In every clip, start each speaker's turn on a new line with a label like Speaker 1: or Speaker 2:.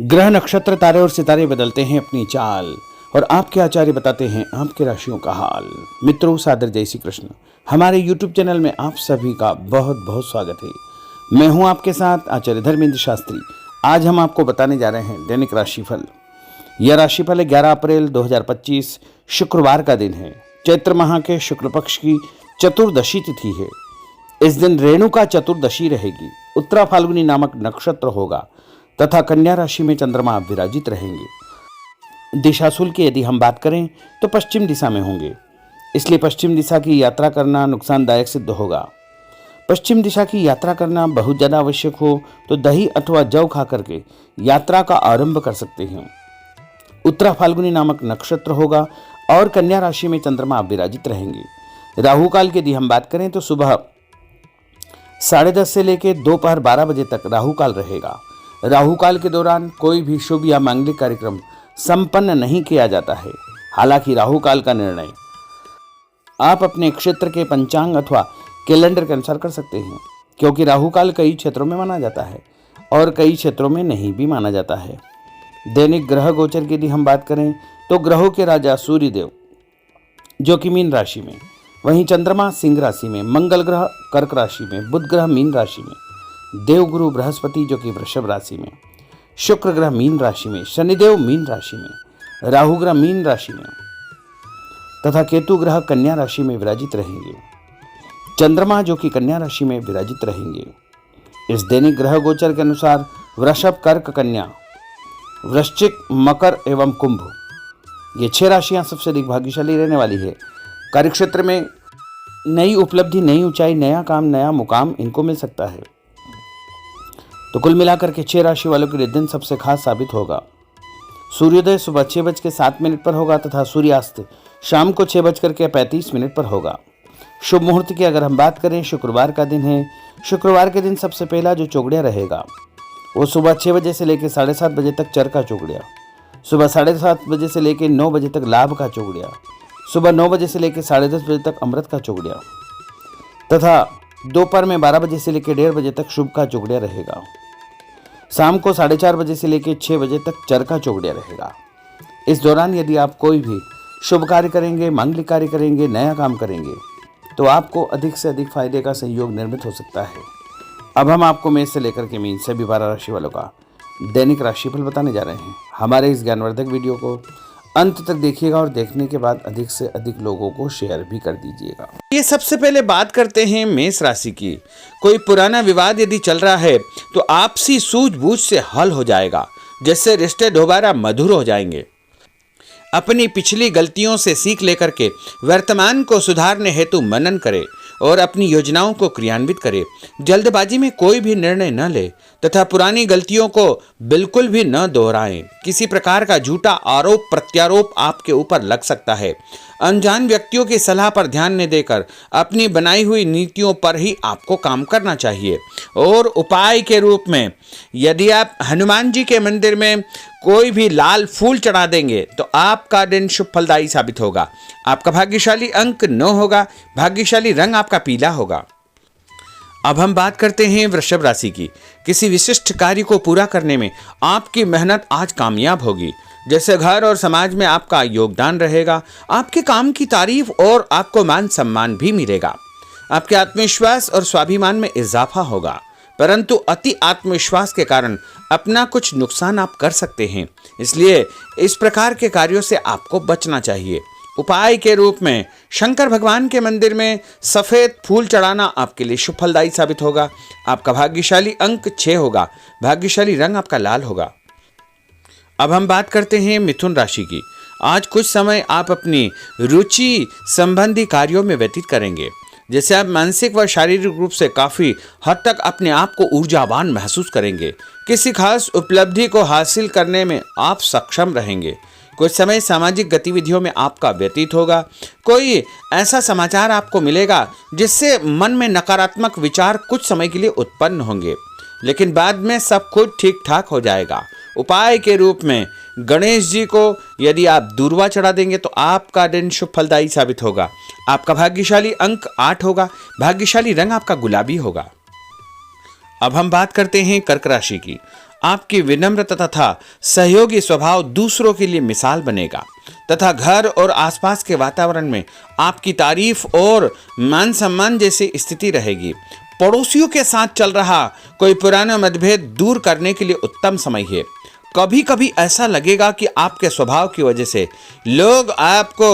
Speaker 1: ग्रह नक्षत्र तारे और सितारे बदलते हैं अपनी चाल और आपके आचार्य बताते हैं आपके राशियों का हाल। मित्रों, सादर जय श्री कृष्ण। हमारे YouTube चैनल में आप सभी का बहुत बहुत स्वागत है। मैं हूं आपके साथ आचार्य धर्मेंद्र शास्त्री। आज हम आपको बताने जा रहे हैं दैनिक राशिफल। यह राशिफल 11 अप्रैल 2025 शुक्रवार का दिन है। चैत्र माह के शुक्ल पक्ष की चतुर्दशी तिथि है। इस दिन रेणुका चतुर्दशी रहेगी। उत्तरा फाल्गुनी नामक नक्षत्र होगा तथा कन्या राशि में चंद्रमा विराजित रहेंगे। दिशाशूल की यदि हम बात करें तो पश्चिम दिशा में होंगे, इसलिए पश्चिम दिशा की यात्रा करना नुकसानदायक सिद्ध होगा। पश्चिम दिशा की यात्रा करना बहुत ज़्यादा आवश्यक हो तो दही अथवा जौ खा करके यात्रा का आरंभ कर सकते हैं। उत्तरा फाल्गुनी नामक नक्षत्र होगा और कन्या राशि में चंद्रमा विराजित रहेंगे। राहु काल की यदि हम बात करें तो सुबह 10:30 से लेकर दोपहर 12 बजे तक राहु काल रहेगा। राहु काल के दौरान कोई भी शुभ या मांगलिक कार्यक्रम संपन्न नहीं किया जाता है। हालांकि राहु काल का निर्णय आप अपने क्षेत्र के पंचांग अथवा कैलेंडर के अनुसार कर सकते हैं, क्योंकि राहु काल कई क्षेत्रों में माना जाता है और कई क्षेत्रों में नहीं भी माना जाता है। दैनिक ग्रह गोचर की यदि हम बात करें तो ग्रहों के राजा सूर्य देव जो कि मीन राशि में, वहीं चंद्रमा सिंह राशि में, मंगल ग्रह कर्क राशि में, बुध ग्रह मीन राशि में, देवगुरु बृहस्पति जो कि वृषभ राशि में, शुक्र ग्रह मीन राशि में, शनिदेव मीन राशि में, राहु ग्रह मीन राशि में तथा केतु ग्रह कन्या राशि में विराजित रहेंगे। चंद्रमा जो कि कन्या राशि में विराजित रहेंगे। इस दैनिक ग्रह गोचर के अनुसार वृषभ, कर्क, कन्या, वृश्चिक, मकर एवं कुंभ, ये 6 राशियां सबसे अधिक भाग्यशाली रहने वाली है। कार्यक्षेत्र में नई उपलब्धि, नई ऊंचाई, नया काम, नया मुकाम इनको मिल सकता है। तो कुल मिलाकर के 6 राशि वालों के लिए दिन सबसे खास साबित होगा। सूर्योदय सुबह 6:07 पर होगा तथा सूर्यास्त शाम को 6:35 पर होगा। शुभ मुहूर्त की अगर हम बात करें, शुक्रवार का दिन है। शुक्रवार के दिन सबसे पहला जो चौगड़िया रहेगा वो सुबह 6 बजे से लेकर 7:30 बजे तक चर का चौगड़िया, सुबह 7:30 बजे से लेकर 9 बजे तक लाभ का चौगड़िया, सुबह 9 बजे से लेकर 10:30 बजे तक अमृत का चौगड़िया तथा दोपहर में 12 बजे से लेकर 1:30 बजे तक शुभ का चौगड़िया रहेगा। शाम को 4:30 बजे से लेकर 6 बजे तक चर का चौगड़िया रहेगा। इस दौरान यदि आप कोई भी शुभ कार्य करेंगे, मांगलिक कार्य करेंगे, नया काम करेंगे तो आपको अधिक से अधिक फायदे का संयोग निर्मित हो सकता है। अब हम आपको मेष से लेकर के मीन सभी 12 राशि वालों का दैनिक राशिफल बताने जा रहे हैं। हमारे इस ज्ञानवर्धक वीडियो को अंत तक देखिएगा और देखने के बाद अधिक से अधिक लोगों को शेयर भी कर दीजिएगा। ये सबसे पहले बात करते हैं मेष राशि की। कोई पुराना विवाद यदि चल रहा है तो आपसी सूझबूझ से हल हो जाएगा, जिससे रिश्ते दोबारा मधुर हो जाएंगे। अपनी पिछली गलतियों से सीख लेकर के वर्तमान को सुधारने हेतु मनन करें और अपनी योजनाओं को क्रियान्वित करें। जल्दबाजी में कोई भी निर्णय न ले तथा पुरानी गलतियों को बिल्कुल भी न दोहराएं। किसी प्रकार का झूठा आरोप प्रत्यारोप आपके ऊपर लग सकता है। अनजान व्यक्तियों की सलाह पर ध्यान न देकर अपनी बनाई हुई नीतियों पर ही आपको काम करना चाहिए। और उपाय के रूप में यदि आप हनुमान जी के मंदिर में कोई भी लाल फूल चढ़ा देंगे तो आपका दिन शुभ फलदायी साबित होगा। आपका भाग्यशाली अंक 9 होगा। भाग्यशाली रंग आपका पीला होगा। अब हम बात करते हैं वृषभ राशि की। किसी विशिष्ट कार्य को पूरा करने में आपकी मेहनत आज कामयाब होगी। जैसे घर और समाज में आपका योगदान रहेगा। आपके काम की तारीफ और आपको मान सम्मान भी मिलेगा। आपके आत्मविश्वास और स्वाभिमान में इजाफा होगा, परंतु अति आत्मविश्वास के कारण अपना कुछ नुकसान आप कर सकते हैं। इसलिए इस प्रकार के कार्यों से आपको बचना चाहिए। उपाय के रूप में शंकर भगवान के मंदिर में सफेद फूल चढ़ाना आपके लिए शुभ फलदायी साबित होगा। आपका भाग्यशाली अंक 6 होगा। भाग्यशाली रंग आपका लाल होगा। अब हम बात करते हैं मिथुन राशि की। आज कुछ समय आप अपनी रुचि संबंधी कार्यों में व्यतीत करेंगे, जैसे आप मानसिक व शारीरिक रूप से काफ़ी हद तक अपने आप को ऊर्जावान महसूस करेंगे। किसी खास उपलब्धि को हासिल करने में आप सक्षम रहेंगे। कुछ समय सामाजिक गतिविधियों में आपका व्यतीत होगा। कोई ऐसा समाचार आपको मिलेगा जिससे मन में नकारात्मक विचार कुछ समय के लिए उत्पन्न होंगे, लेकिन बाद में सब कुछ ठीक ठाक हो जाएगा। उपाय के रूप में गणेश जी को यदि आप दूर्वा चढ़ा देंगे तो आपका दिन शुभ फलदायी साबित होगा। आपका भाग्यशाली अंक 8 होगा। भाग्यशाली रंग आपका गुलाबी होगा। अब हम बात करते हैं कर्क राशि की। आपकी विनम्रता तथा सहयोगी स्वभाव दूसरों के लिए मिसाल बनेगा तथा घर और आसपास के वातावरण में आपकी तारीफ और मान सम्मान जैसी स्थिति रहेगी। पड़ोसियों के साथ चल रहा कोई पुराना मतभेद दूर करने के लिए उत्तम समय है। कभी कभी ऐसा लगेगा कि आपके स्वभाव की वजह से लोग आपको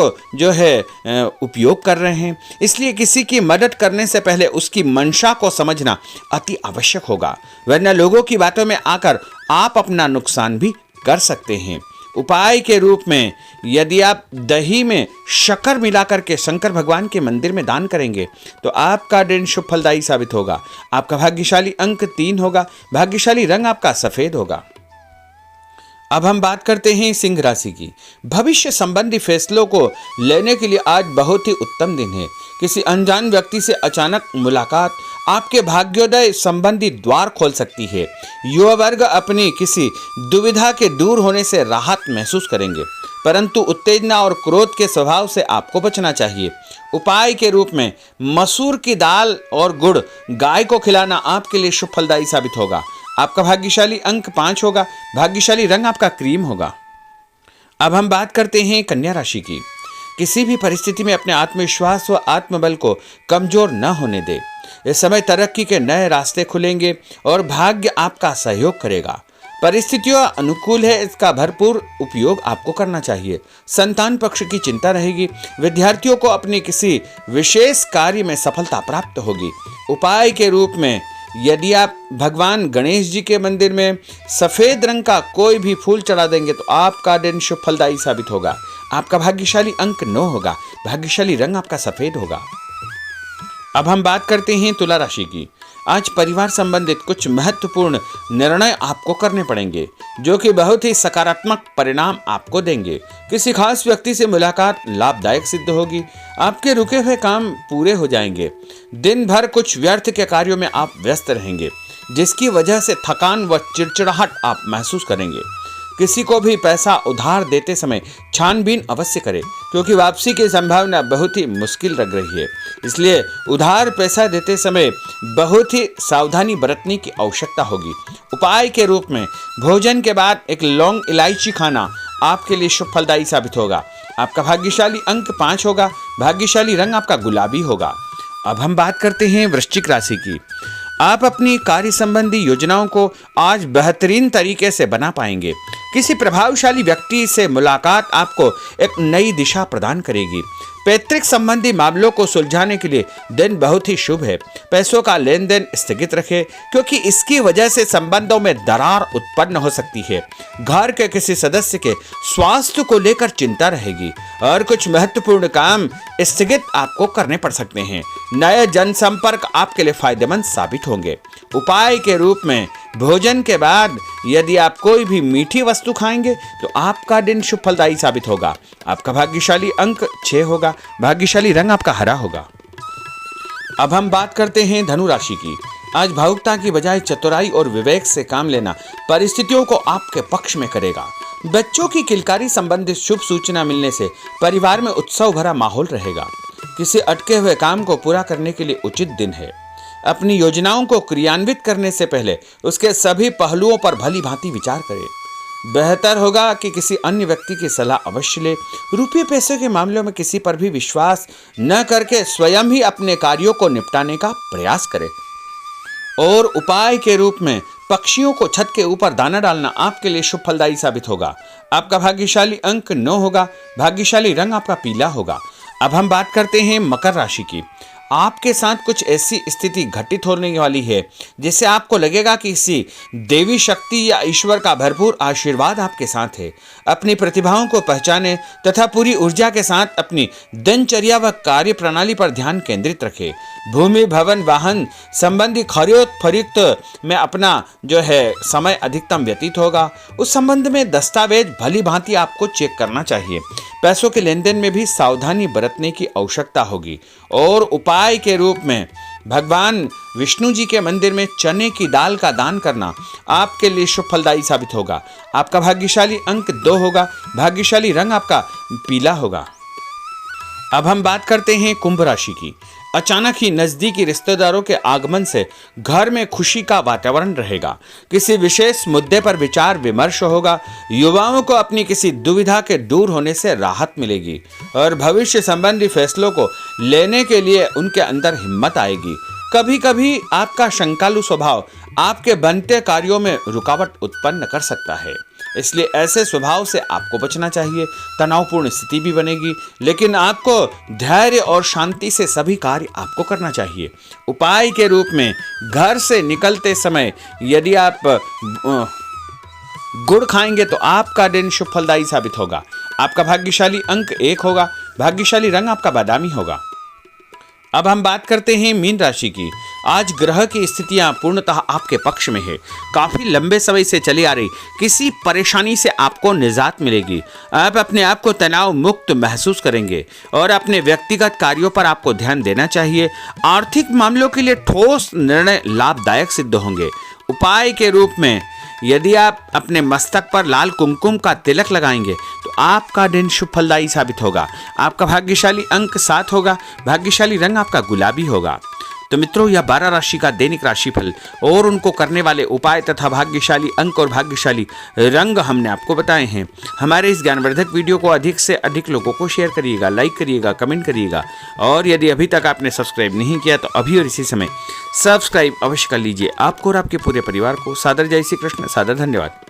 Speaker 1: उपयोग कर रहे हैं, इसलिए किसी की मदद करने से पहले उसकी मंशा को समझना अति आवश्यक होगा, वरना लोगों की बातों में आकर आप अपना नुकसान भी कर सकते हैं। उपाय के रूप में यदि आप दही में शक्कर मिलाकर के शंकर भगवान के मंदिर में दान करेंगे तो आपका दिन शुभ फलदायी साबित होगा। आपका भाग्यशाली अंक 3 होगा। भाग्यशाली रंग आपका सफेद होगा। अब हम बात करते हैं सिंह राशि की। भविष्य संबंधी फैसलों को लेने के लिए आज बहुत ही उत्तम दिन है। किसी अनजान व्यक्ति से अचानक मुलाकात आपके भाग्योदय संबंधी द्वार खोल सकती है। युवा वर्ग अपनी किसी दुविधा के दूर होने से राहत महसूस करेंगे, परंतु उत्तेजना और क्रोध के स्वभाव से आपको बचना चाहिए। उपाय के रूप में मसूर की दाल और गुड़ गाय को खिलाना आपके लिए शुभ फलदायी साबित होगा। आपका भाग्यशाली अंक 5 होगा। भाग्यशाली रंग आपका क्रीम होगा। अब हम बात करते हैं कन्या राशि की। किसी भी परिस्थिति में अपने आत्मविश्वास व आत्मबल को कमजोर न होने दे। इस समय तरक्की के नए रास्ते खुलेंगे और भाग्य आपका सहयोग करेगा। परिस्थितियां अनुकूल है, इसका भरपूर उपयोग आपको करना चाहिए। संतान पक्ष की चिंता रहेगी। विद्यार्थियों को अपने किसी विशेष कार्य में सफलता प्राप्त होगी। उपाय के रूप में यदि आप भगवान गणेश जी के मंदिर में सफेद रंग का कोई भी फूल चढ़ा देंगे तो आपका दिन शुभ फलदायी साबित होगा। आपका भाग्यशाली अंक 9 होगा। भाग्यशाली रंग आपका सफेद होगा। अब हम बात करते हैं तुला राशि की। आज परिवार संबंधित कुछ महत्वपूर्ण निर्णय आपको करने पड़ेंगे जो कि बहुत ही सकारात्मक परिणाम आपको देंगे। किसी खास व्यक्ति से मुलाकात लाभदायक सिद्ध होगी। आपके रुके हुए काम पूरे हो जाएंगे। दिन भर कुछ व्यर्थ के कार्यों में आप व्यस्त रहेंगे, जिसकी वजह से थकान व चिड़चिड़ाहट आप महसूस करेंगे। किसी को भी पैसा उधार देते समय छानबीन अवश्य करें, क्योंकि वापसी की संभावना बहुत ही मुश्किल लग रही है। इसलिए उधार पैसा देते समय बहुत ही सावधानी बरतने की आवश्यकता होगी। उपाय के रूप में भोजन के बाद एक लौंग इलायची खाना आपके लिए शुभ फलदायी साबित होगा। आपका भाग्यशाली अंक 5 होगा। भाग्यशाली रंग आपका गुलाबी होगा। अब हम बात करते हैं वृश्चिक राशि की। आप अपनी कार्य संबंधी योजनाओं को आज बेहतरीन तरीके से बना पाएंगे। किसी प्रभावशाली व्यक्ति से मुलाकात आपको एक नई दिशा प्रदान करेगी। पैतृक संबंधी मामलों को सुलझाने के लिए दिन बहुत ही शुभ है। पैसों का लेन देन स्थगित रखें, क्योंकि इसकी वजह से संबंधों में दरार उत्पन्न हो सकती है। घर के किसी सदस्य के स्वास्थ्य को लेकर चिंता रहेगी और कुछ महत्वपूर्ण काम स्थगित आपको करने पड़ सकते हैं। नए जनसंपर्क आपके लिए फायदेमंद साबित होंगे। उपाय के रूप में भोजन के बाद यदि आप कोई भी मीठी वस्तु खाएंगे तो आपका दिन शुभ फलदायी साबित होगा। आपका भाग्यशाली अंक 6 होगा। भाग्यशाली रंग आपका हरा होगा। अब हम बात करते हैं धनु राशि की। आज भावुकता की बजाय चतुराई और विवेक से काम लेना परिस्थितियों को आपके पक्ष में करेगा। बच्चों की किलकारी संबंधित शुभ सूचना मिलने से परिवार में उत्सव भरा माहौल रहेगा। किसी अटके हुए काम को पूरा करने के लिए उचित दिन है। अपनी योजनाओं को क्रियान्वित करने से पहले उसके सभी पहलुओं पर भली भांति विचार करें। बेहतर होगा कि किसी अन्य व्यक्ति की सलाह अवश्य ले। रुपये पैसे के मामलों में किसी पर भी विश्वास न करके स्वयं ही अपने कार्यों को निपटाने का प्रयास करें। और उपाय के रूप में पक्षियों को छत के ऊपर दाना डालना आपके लिए शुभ फलदायी साबित होगा। आपका भाग्यशाली अंक 9 होगा। भाग्यशाली रंग आपका पीला होगा। अब हम बात करते हैं मकर राशि की। आपके साथ कुछ ऐसी स्थिति घटित होने वाली है जिससे आपको लगेगा कि किसी देवी शक्ति या ईश्वर का भरपूर आशीर्वाद आपके साथ है। अपनी प्रतिभाओं को पहचानें तथा पूरी ऊर्जा के साथ अपनी दिनचर्या व कार्य प्रणाली पर ध्यान केंद्रित रखें। भूमि भवन वाहन संबंधी खरीद फरोख्त में अपना समय अधिकतम व्यतीत होगा। उस संबंध में दस्तावेज भली भांति आपको चेक करना चाहिए। पैसों के लेन देन में भी सावधानी बरतने की आवश्यकता होगी। और उपाय के रूप में भगवान विष्णु जी के मंदिर में चने की दाल का दान करना आपके लिए शुभ फलदायी साबित होगा। आपका भाग्यशाली अंक 2 होगा। भाग्यशाली रंग आपका पीला होगा। अब हम बात करते हैं कुंभ राशि की। अचानक ही नजदीकी रिश्तेदारों के आगमन से घर में खुशी का वातावरण रहेगा। किसी विशेष मुद्दे पर विचार विमर्श होगा। युवाओं को अपनी किसी दुविधा के दूर होने से राहत मिलेगी और भविष्य संबंधी फैसलों को लेने के लिए उनके अंदर हिम्मत आएगी। कभी कभी आपका शंकालु स्वभाव आपके बनते कार्यों में रुकावट उत्पन्न कर सकता है, इसलिए ऐसे स्वभाव से आपको बचना चाहिए। तनावपूर्ण स्थिति भी बनेगी, लेकिन आपको धैर्य और शांति से सभी कार्य आपको करना चाहिए। उपाय के रूप में घर से निकलते समय यदि आप गुड़ खाएंगे तो आपका दिन शुभ फलदायी साबित होगा। आपका भाग्यशाली अंक 1 होगा। भाग्यशाली रंग आपका बादामी होगा। अब हम बात करते हैं मीन राशि की। आज ग्रह की स्थितियां पूर्णतः आपके पक्ष में है। काफी लंबे समय से चली आ रही किसी परेशानी से आपको निजात मिलेगी। आप अपने आप को तनाव मुक्त महसूस करेंगे और अपने व्यक्तिगत कार्यों पर आपको ध्यान देना चाहिए। आर्थिक मामलों के लिए ठोस निर्णय लाभदायक सिद्ध होंगे। उपाय के रूप में यदि आप अपने मस्तक पर लाल कुमकुम का तिलक लगाएंगे तो आपका दिन शुभ फलदायी साबित होगा। आपका भाग्यशाली अंक 7 होगा। भाग्यशाली रंग आपका गुलाबी होगा। तो मित्रों, यह 12 राशि का दैनिक राशिफल और उनको करने वाले उपाय तथा भाग्यशाली अंक और भाग्यशाली रंग हमने आपको बताए हैं। हमारे इस ज्ञानवर्धक वीडियो को अधिक से अधिक लोगों को शेयर करिएगा, लाइक करिएगा, कमेंट करिएगा और यदि अभी तक आपने सब्सक्राइब नहीं किया तो अभी और इसी समय सब्सक्राइब अवश्य कर लीजिए। आपको और आपके पूरे परिवार को सादर जय श्री कृष्ण, सादर धन्यवाद।